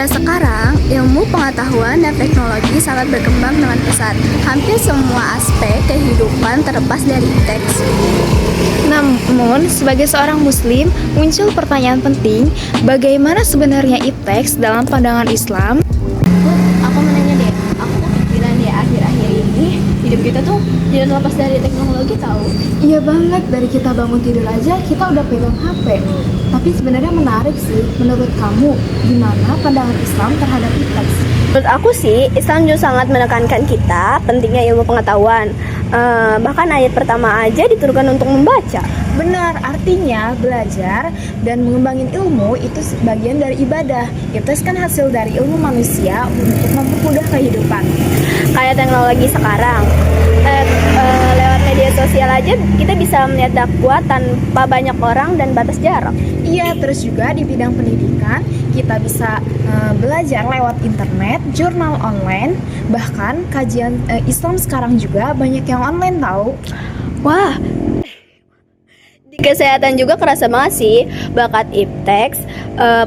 Era sekarang, ilmu pengetahuan dan teknologi sangat berkembang dengan pesat. Hampir semua aspek kehidupan terlepas dari teks. Namun, sebagai seorang muslim, muncul pertanyaan penting, bagaimana sebenarnya ipteks dalam pandangan Islam? Aku mau nanya deh, aku kepikiran deh akhir-akhir ini hidup kita tuh tidak terlepas dari teknologi tahu. Iya banget, dari kita bangun tidur aja kita udah pegang HP. Tapi sebenarnya menarik sih, menurut kamu, gimana pandangan Islam terhadap ipteks? Menurut aku sih, Islam juga sangat menekankan kita pentingnya ilmu pengetahuan. Bahkan ayat pertama aja diturunkan untuk membaca. Benar, artinya belajar dan mengembangin ilmu itu bagian dari ibadah. Ipteks kan hasil dari ilmu manusia untuk mempermudah kehidupan. Kayak teknologi sekarang, lewat media sosial aja kita bisa melihat dakwah tanpa banyak orang dan batas jarak. Iya, terus juga di bidang pendidikan kita bisa belajar lewat internet, jurnal online, bahkan kajian Islam sekarang juga banyak yang online tahu. Wah, di kesehatan juga kerasa banget sih bakat ipteks,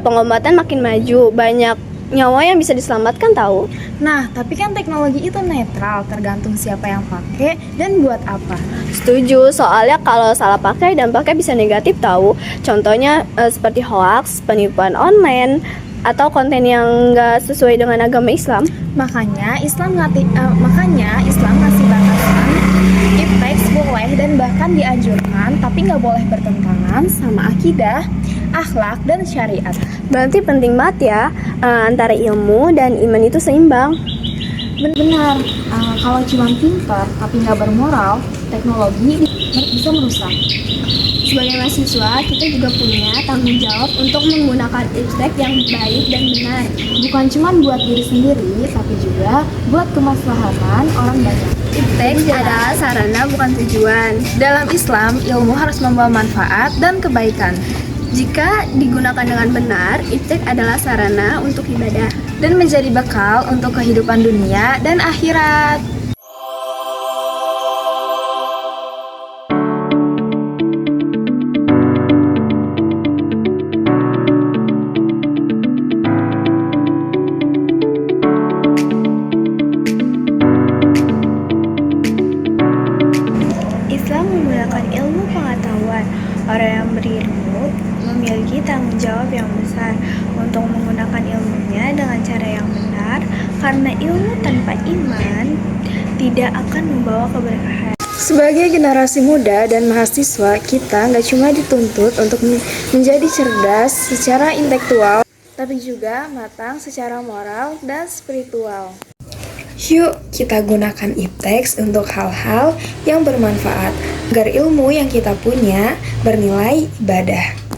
pengobatan makin maju, banyak nyawa yang bisa diselamatkan tahu. Nah, tapi kan teknologi itu netral, tergantung siapa yang pakai dan buat apa. Setuju, soalnya kalau salah pakai dampaknya bisa negatif tahu. Contohnya seperti hoax, penipuan online, atau konten yang nggak sesuai dengan agama Islam. Makanya Islam ngasih batasan. Ipteks boleh dan bahkan dianjurkan, tapi nggak boleh bertentangan sama akidah, akhlak, dan syariat. Berarti penting banget ya, antara ilmu dan iman itu seimbang. Benar, kalau cuma pintar tapi nggak bermoral, teknologi bisa merusak. Sebagai mahasiswa, kita juga punya tanggung jawab untuk menggunakan iptek yang baik dan benar. Bukan cuma buat diri sendiri, tapi juga buat kemaslahatan orang banyak. Iptek adalah sarana bukan tujuan. Dalam Islam, ilmu harus membawa manfaat dan kebaikan. Jika digunakan dengan benar, iptek adalah sarana untuk ibadah Dan menjadi bekal untuk kehidupan dunia dan akhirat. Islam menggunakan ilmu pengetahuan. Orang yang berilmu memiliki tanggung jawab yang besar untuk menggunakan ilmunya dengan cara yang benar, karena ilmu tanpa iman tidak akan membawa keberkahan. Sebagai generasi muda dan mahasiswa, kita nggak cuma dituntut untuk menjadi cerdas secara intelektual, tapi juga matang secara moral dan spiritual. Yuk, kita gunakan ipteks untuk hal-hal yang bermanfaat, agar ilmu yang kita punya bernilai ibadah.